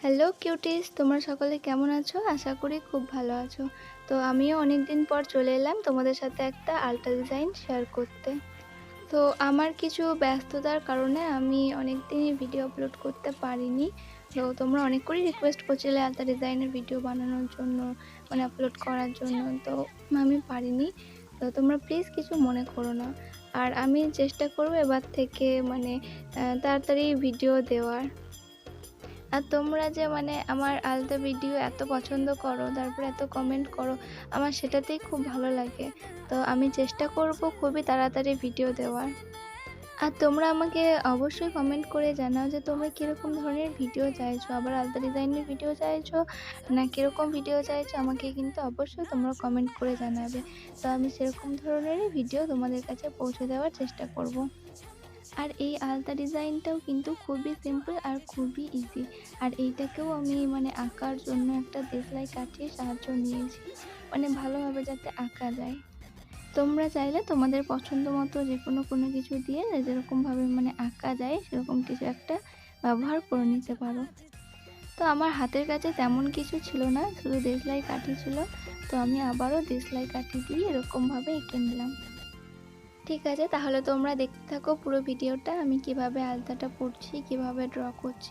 Hello cuties, তোমরা সকলে কেমন আছো? আশা করি খুব ভালো আছো। তো আমিও অনেকদিন পর চলে এলাম তোমাদের সাথে একটা আলতা ডিজাইন শেয়ার করতে। তো আমার কিছু ব্যস্ততার কারণে আমি অনেকদিনই ভিডিও আপলোড করতে পারিনি। তো তোমরা অনেক করেই রিকোয়েস্ট করছিলে আলতা ডিজাইনের ভিডিও বানানোর জন্য, মানে আপলোড করার জন্য। তো আমি পারিনি। তো তোমরা প্লিজ কিছু মনে করো না। আর আমি চেষ্টা করব এবার থেকে তাড়াতাড়ি ভিডিও দেওয়ার। আর তোমরা যে আমার আলাদা ভিডিও এত পছন্দ করো, তারপরে এত কমেন্ট করো, আমার সেটাতেই খুব ভালো লাগে। তো আমি চেষ্টা করব খুবই তাড়াতাড়ি ভিডিও দেওয়ার। আর তোমরা আমাকে অবশ্যই কমেন্ট করে জানাও যে তোমরা কীরকম ধরনের ভিডিও চাইছো, আবার আলাদা ডিজাইনের ভিডিও চাইছো না কীরকম ভিডিও চাইছো, আমাকে কিন্তু অবশ্যই তোমরা কমেন্ট করে জানাবে। তো আমি সেরকম ধরনেরই ভিডিও তোমাদের কাছে পৌঁছে দেওয়ার চেষ্টা করব। আর এই আলতা ডিজাইনটাও কিন্তু খুবই সিম্পল আর খুবই ইজি। আর এইটাকেও আমি আঁকার জন্য একটা দেশলাই কাঠির সাহায্য নিয়েছি, ভালোভাবে যাতে আঁকা যায়। তোমরা চাইলে তোমাদের পছন্দ মতো যে কোনো কিছু দিয়ে যেরকমভাবে আঁকা যায় সেরকম কিছু একটা ব্যবহার করে নিতে পারো। তো আমার হাতের কাছে তেমন কিছু ছিল না, শুধু দেশলাই কাঠি ছিল। তো আমি আবারও দেশলাই কাঠি দিয়ে এরকমভাবে এঁকে নিলাম। ঠিক আছে, তাহলে তোমরা দেখতে থাকো পুরো ভিডিওটা, আমি কিভাবে আলতাটা পরছি, কিভাবে ড্র করছি।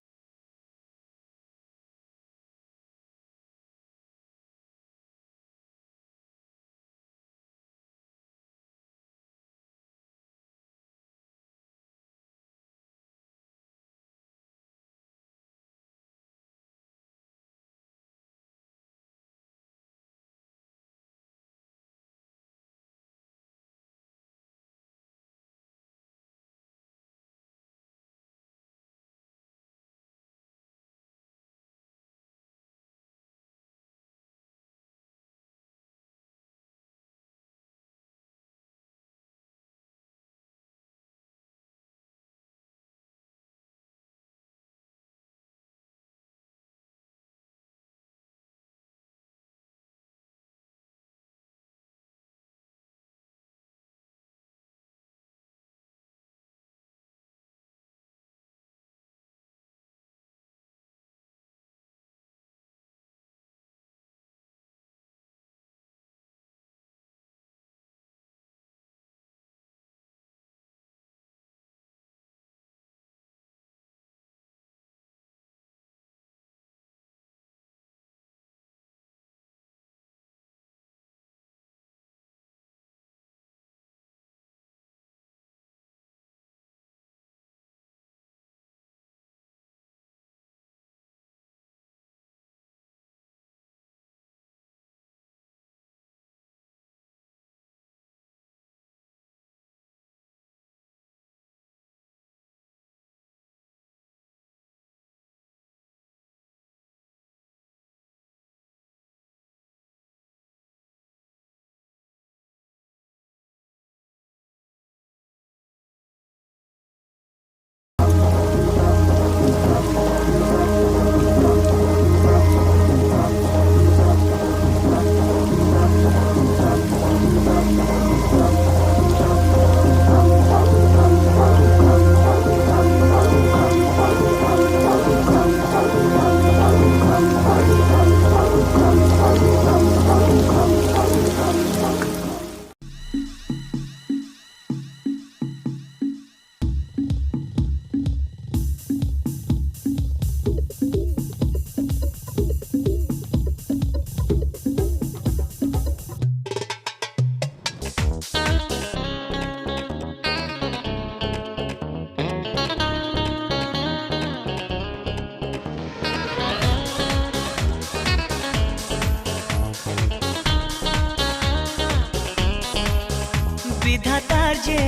বিধাতার যে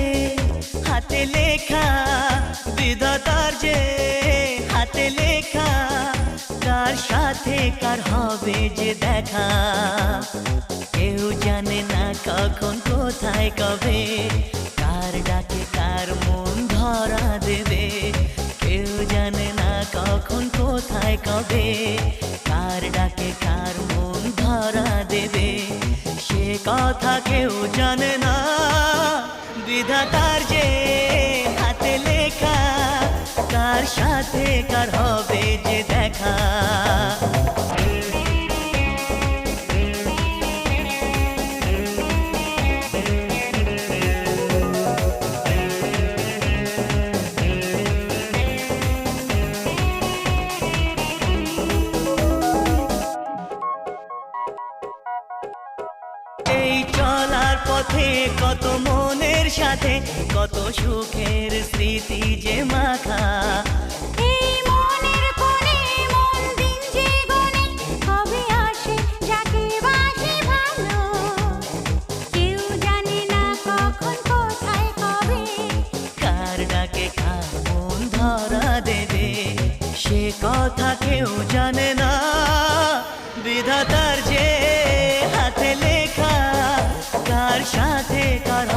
হাতে লেখা, বিধাতার যে হাতে লেখা, কার সাথে কার হবে যে দেখা, কেউ জানে না কখন কোথায় কবে, কার ডাকে কার মন ধরা দেবে, কেউ জানে না কখন কোথায় কবে, কার ডাকে কার মন ধরা দেবে, সে কথা কেউ জানে না। বিধাতার যে হাতে লেখা, কার সাথে কার হবে যে দেখা। পথে কত মনের সাথে কত সুখের স্মৃতি যে মাখা। এই মনের কোণে মন দিন যে গনে কবে আসে যাকে বাসে ভালো, কেউ জানে না কখন কোথায় কবে কার ডাকে কার মন ধরা দেবে সে কথা কেউ জানে না। বিধাতার যে হাতে লেখা কার সাথে কার